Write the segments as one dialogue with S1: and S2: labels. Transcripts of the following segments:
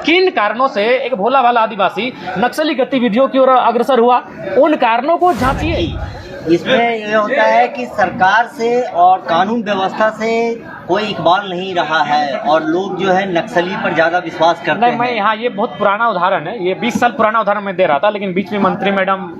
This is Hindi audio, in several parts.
S1: किन कारणों से एक भोला भाला आदिवासी नक्सली गतिविधियों की ओर अग्रसर हुआ, उन कारणों को जांचिए।
S2: इसमें ये होता है कि सरकार से और कानून व्यवस्था से कोई इकबाल नहीं रहा है और लोग जो है नक्सली पर ज़्यादा विश्वास करते हैं।
S1: मैं यहाँ ये बहुत पुराना उदाहरण है, ये 20 साल पुराना उदाहरण मैं दे रहा था, लेकिन बीच में मंत्री मैडम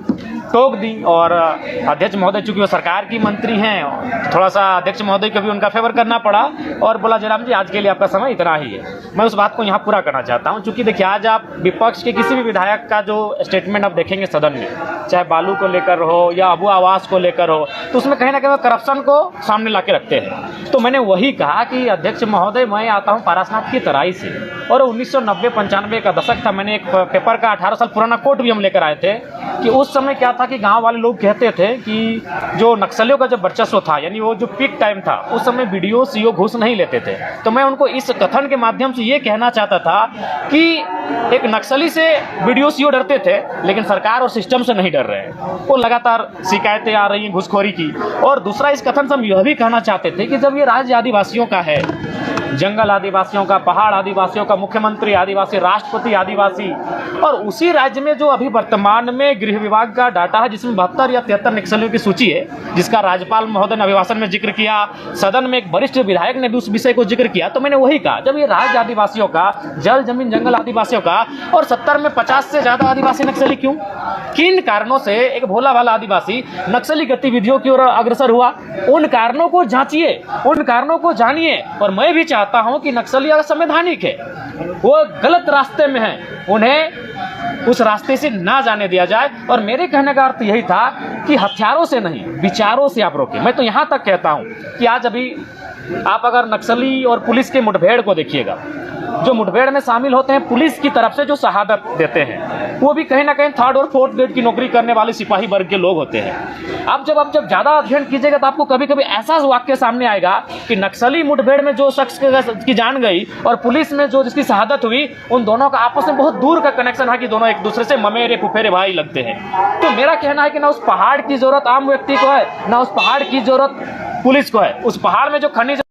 S1: टोक दी और अध्यक्ष महोदय चूंकि वो सरकार की मंत्री हैं, थोड़ा सा अध्यक्ष महोदय को भी उनका फेवर करना पड़ा और बोला जयराम जी आज के लिए आपका समय इतना ही है। मैं उस बात को यहाँ पूरा करना चाहता हूँ, चूँकि देखिए आज आप विपक्ष के किसी भी विधायक का जो स्टेटमेंट आप देखेंगे सदन में, चाहे बालू को लेकर हो या अबू आवास को लेकर हो, तो उसमें कहीं ना कहीं करप्शन को सामने ला के रखते हैं। तो मैंने वही कहा कि अध्यक्ष महोदय मैं आता हूँ पारसनाथ की तराई से और 1990-95 का दशक था। मैंने एक पेपर का 18 साल पुराना कोट भी हम लेकर आए थे कि उस समय क्या था कि गांव वाले लोग कहते थे कि जो नक्सलियों का जो वर्चस्व था, यानी वो जो पीक टाइम था, उस समय बीडीओ सीओ घूस नहीं लेते थे। तो मैं उनको इस कथन के माध्यम से ये कहना चाहता था कि एक नक्सली से बीडीओ सीओ डरते थे, लेकिन सरकार और सिस्टम से नहीं डर रहे हैं। वो लगातार शिकायतें आ रही हैं घूसखोरी की। और दूसरा इस कथन से हम यह भी कहना चाहते थे कि जब ये राज्य आदिवासियों का है, जंगल आदिवासियों का, पहाड़ आदिवासियों का, मुख्यमंत्री आदिवासी, राष्ट्रपति आदिवासी, और उसी राज्य में जो अभी वर्तमान में गृह विभाग का डाटा है जिसमें 72 या 73 नक्सलियों की सूची है, जिसका राज्यपाल महोदय ने अभिभाषण में जिक्र किया, सदन में एक वरिष्ठ विधायक ने भी उस विषय को जिक्र किया। तो मैंने वही कहा जब ये राज्य आदिवासियों का, जल जमीन जंगल आदिवासियों का, और 70 में 50 से ज़्यादा आदिवासी नक्सली क्यों, किन कारणों से एक भोला भाला आदिवासी नक्सली गतिविधियों की ओर अग्रसर हुआ, उन कारणों को जांचिए, उन कारणों को जानिए। और मैं भी चाहता हूं कि नक्सली असंवैधानिक है, वो गलत रास्ते में है, उन्हें उस रास्ते से ना जाने दिया जाए। और मेरे कहने का अर्थ यही था कि हथियारों से नहीं, विचारों से आप रोकें। मैं तो यहां तक कहता हूं कि आज अभी आप अगर नक्सली और पुलिस के मुठभेड़ को देखिएगा, जो मुठभेड़ में शामिल होते हैं पुलिस की तरफ से जो शहादत देते हैं, वो भी कहीं ना कहीं 3rd और 4th ग्रेड की नौकरी करने वाले सिपाही वर्ग के लोग होते हैं। अब जब ज़्यादा अध्ययन कीजिएगा तो आपको कभी कभी ऐसा वाक्य सामने आएगा कि नक्सली मुठभेड़ में जो शख्स की जान गई और पुलिस में जो जिसकी शहादत हुई, उन दोनों का आपस में बहुत दूर का कनेक्शन है कि दोनों एक दूसरे से ममेरे फुफेरे भाई लगते हैं। तो मेरा कहना है कि ना उस पहाड़ की जरूरत आम व्यक्ति को है, ना उस पहाड़ की जरूरत पुलिस को है। उस पहाड़ में जो खनिज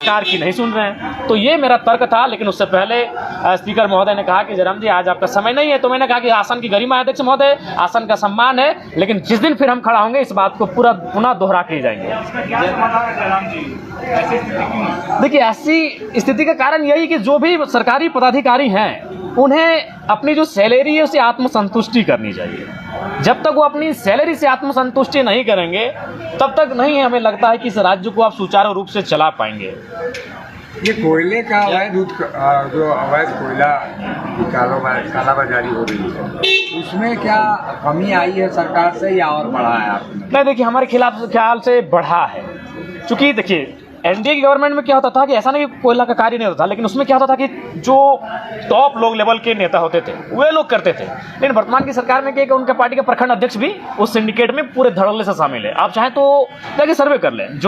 S1: सरकार की नहीं सुन रहे हैं। तो ये मेरा तर्क था। लेकिन उससे पहले स्पीकर महोदय ने कहा कि जयराम जी आज आपका समय नहीं है। तो मैंने कहा कि आसन की गरिमा है अध्यक्ष महोदय, आसन का सम्मान है, लेकिन जिस दिन फिर हम खड़ा होंगे इस बात को पूरा पुनः दोहरा के जाएंगे। देखिए ऐसी स्थिति का कारण यही कि जो भी सरकारी पदाधिकारी हैं उन्हें अपनी जो सैलरी है उसे आत्मसंतुष्टि करनी चाहिए। जब तक वो अपनी सैलरी से आत्मसंतुष्टि नहीं करेंगे तब तक नहीं हमें लगता है कि इस राज्य को आप सुचारू रूप से चला पाएंगे।
S3: ये कोयले का अवैध जो अवैध कोयला की कालाबाजारी हो रही है, उसमें क्या कमी आई है सरकार से या और बढ़ा है आपने?
S1: नहीं, देखिए हमारे खिलाफ ख्याल से बढ़ा है। चूँकि देखिए एनडीए की गवर्नमेंट में क्या होता था कि ऐसा नहीं कि कोयला का कार्य नहीं होता था, लेकिन उसमें क्या होता था कि जो टॉप लोग लेवल के नेता होते थे वे लोग करते थे। लेकिन वर्तमान की सरकार में क्या कि उनके पार्टी के प्रखंड अध्यक्ष भी उस सिंडिकेट में पूरे धड़ल्ले से शामिल है। आप चाहें तो जाके सर्वे कर लें,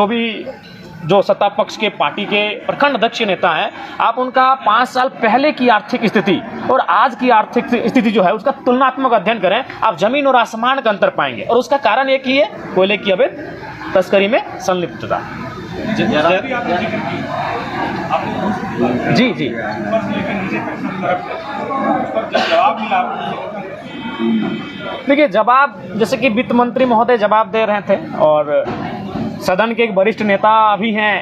S1: जो सत्ता पक्ष के पार्टी के प्रखंड अध्यक्ष नेता हैं, आप उनका 5 साल पहले की आर्थिक स्थिति और आज की आर्थिक स्थिति जो है उसका तुलनात्मक अध्ययन करें, आप जमीन और आसमान का अंतर पाएंगे। और उसका कारण एक ही है, कोयले की अवैध तस्करी में संलिप्तता। जी जी देखिए, जवाब जैसे कि वित्त मंत्री महोदय जवाब दे रहे थे और सदन के एक वरिष्ठ नेता भी हैं,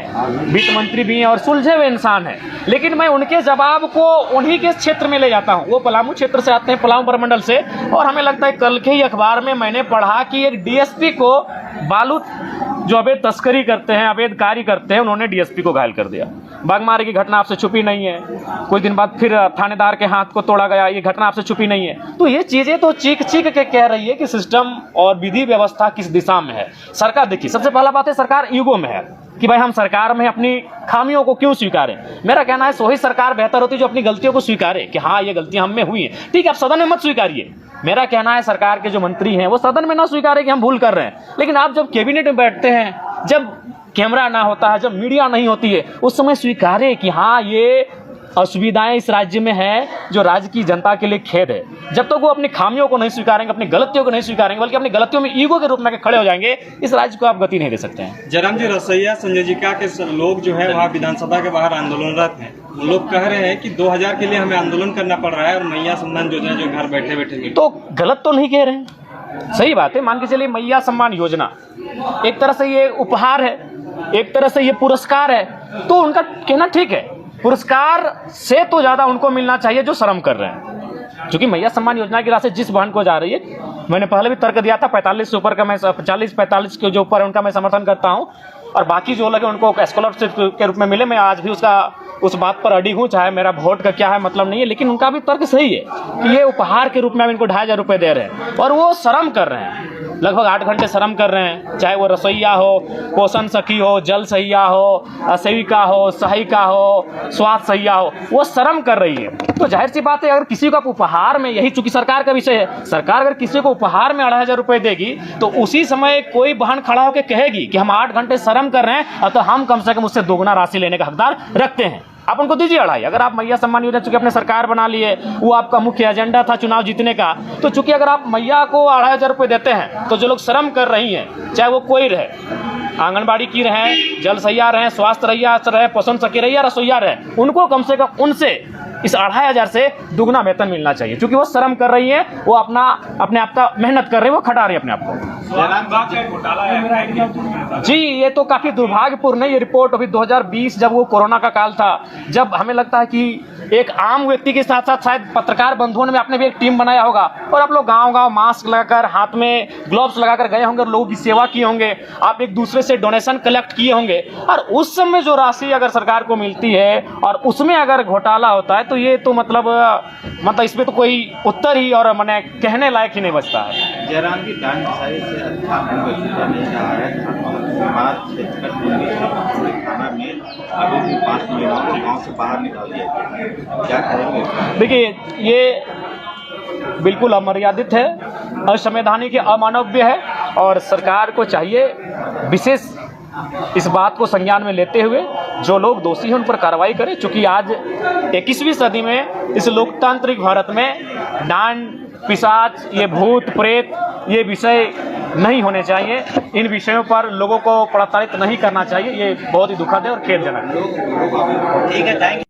S1: वित्त मंत्री भी हैं और सुलझे हुए इंसान हैं, लेकिन मैं उनके जवाब को उन्हीं के क्षेत्र में ले जाता हूं। वो पलामू क्षेत्र से आते हैं, पलामू प्रमंडल से, और हमें लगता है कल के ही अखबार में मैंने पढ़ा कि एक डीएसपी को बालू जो अवैध तस्करी करते हैं, अवैध कार्य करते हैं, उन्होंने डीएसपी को घायल कर दिया। बागमारे की घटना आपसे छुपी नहीं है, कुछ दिन बाद फिर थानेदार के हाथ को तोड़ा गया, ये घटना आपसे छुपी नहीं है। तो ये चीज़ें तो चीख चीख के कह रही है कि सिस्टम और विधि व्यवस्था किस दिशा में है। सरकार, देखिए सबसे पहला बात है, सरकार ईगो में है कि भाई हम सरकार में अपनी खामियों को क्यों स्वीकारें। मेरा कहना है वही सरकार बेहतर होती है जो अपनी गलतियों को स्वीकारे कि हाँ ये गलतियां हम में हुई हैं। ठीक है, आप सदन में मत स्वीकारिए। मेरा कहना है सरकार के जो मंत्री हैं वो सदन में ना स्वीकारे कि हम भूल कर रहे हैं, लेकिन आप जब कैबिनेट में बैठते हैं, जब कैमरा ना होता है, जब मीडिया नहीं होती है, उस समय स्वीकारे कि हाँ ये असुविधाएं इस राज्य में है जो राज्य की जनता के लिए खेद है। जब तक वो अपनी खामियों को नहीं स्वीकारेंगे, अपनी गलतियों को नहीं स्वीकारेंगे, बल्कि अपनी गलतियों में ईगो के रूप में खड़े हो जाएंगे, इस राज्य को आप गति नहीं दे सकते हैं।
S4: जयराम जी, रसैया संयोजिका के लोग जो है वहाँ विधानसभा के बाहर आंदोलनरत हैं। वो लोग कह रहे हैं कि 2000 के लिए हमें आंदोलन करना पड़ रहा है और मैया सम्मान योजना जो घर बैठे बैठे।
S1: तो गलत तो नहीं कह रहे हैं, सही बात है। मान के चलिए मैया सम्मान योजना एक तरह से ये उपहार है, एक तरह से ये पुरस्कार है, तो उनका कहना ठीक है। पुरस्कार से तो ज़्यादा उनको मिलना चाहिए जो श्रम कर रहे हैं, क्योंकि मैया सम्मान योजना की राशि जिस बहन को जा रही है, मैंने पहले भी तर्क दिया था 45 से ऊपर का, मैं 40-45 के जो ऊपर है उनका मैं समर्थन करता हूं, और बाकी जो लगे उनको स्कॉलरशिप के रूप में मिले, मैं आज भी उस बात पर अड़ी हूँ, चाहे मेरा वोट का क्या है मतलब नहीं है, लेकिन उनका भी तर्क सही है कि ये उपहार के रूप में हम इनको 2500 रुपये दे रहे हैं और वो श्रम कर रहे हैं, लगभग 8 घंटे श्रम कर रहे हैं, चाहे वो रसोईया हो, पोषण सखी हो, जल सहिया हो, सेविका हो, सहायिका हो, स्वास्थ्य सहिया हो, वो श्रम कर रही है। तो जाहिर सी बात है, अगर किसी को आप उपहार में, यही चूंकि सरकार का विषय है, सरकार अगर किसी को उपहार में 2500 रुपये देगी तो उसी समय कोई बहन खड़ा होकर कहेगी कि हम 8 घंटे श्रम कर रहे हैं, तो हम कम से कम उससे दोगुना राशि लेने का हकदार रखते हैं। आप उनको दीजिए 2.5। अगर आप मैया सम्मान योजना चूंकि अपने सरकार बना लिए, वो आपका मुख्य एजेंडा था चुनाव जीतने का, तो चूंकि अगर आप मैया को 2500 रुपये देते हैं, तो जो लोग श्रम कर रही हैं, चाहे वो कोई रहे, आंगनबाड़ी की रहे, जल सहिया रहे, स्वास्थ्य रहिया रहे, पोषण सखी रही या रसोईया रहे, उनको कम से कम उनसे इस 2500 से दुगना वेतन मिलना चाहिए, क्योंकि वो श्रम कर रही है, वो अपने आप का मेहनत कर रही है, वो खटा रही है अपने आप को। जी, ये तो काफ़ी दुर्भाग्यपूर्ण है। ये रिपोर्ट अभी 2020 जब वो कोरोना का काल था, जब हमें लगता है कि एक आम व्यक्ति के साथ साथ शायद पत्रकार बंधुओं ने अपने भी एक टीम बनाया होगा और आप लोग गांव-गांव मास्क लगाकर, हाथ में ग्लव्स लगाकर गए होंगे, लोगों की सेवा किए होंगे, आप एक दूसरे से डोनेशन कलेक्ट किए होंगे, और उस समय जो राशि अगर सरकार को मिलती है और उसमें अगर घोटाला होता है, तो ये तो मतलब इसमें तो कोई उत्तर ही और मैंने कहने लायक ही नहीं बचता है।
S5: जयराम जी, दान दिशाई से अच्छा अनुभव नहीं रहा है। थाना में अभी भी 5 महिलाओं को गाँव से बाहर निकाल दिया गया, क्या करेंगे?
S1: देखिए, ये बिल्कुल अमर्यादित है, असंवैधानिक, अमानवीय है, और सरकार को चाहिए विशेष इस बात को संज्ञान में लेते हुए जो लोग दोषी हैं उन पर कार्रवाई करें, क्योंकि आज 21वीं सदी में इस लोकतांत्रिक भारत में डांड, पिशाच, ये भूत प्रेत, ये विषय नहीं होने चाहिए। इन विषयों पर लोगों को प्रताड़ित नहीं करना चाहिए। ये बहुत ही दुखद है और खेदजनक है।
S2: ठीक है, थैंक यू।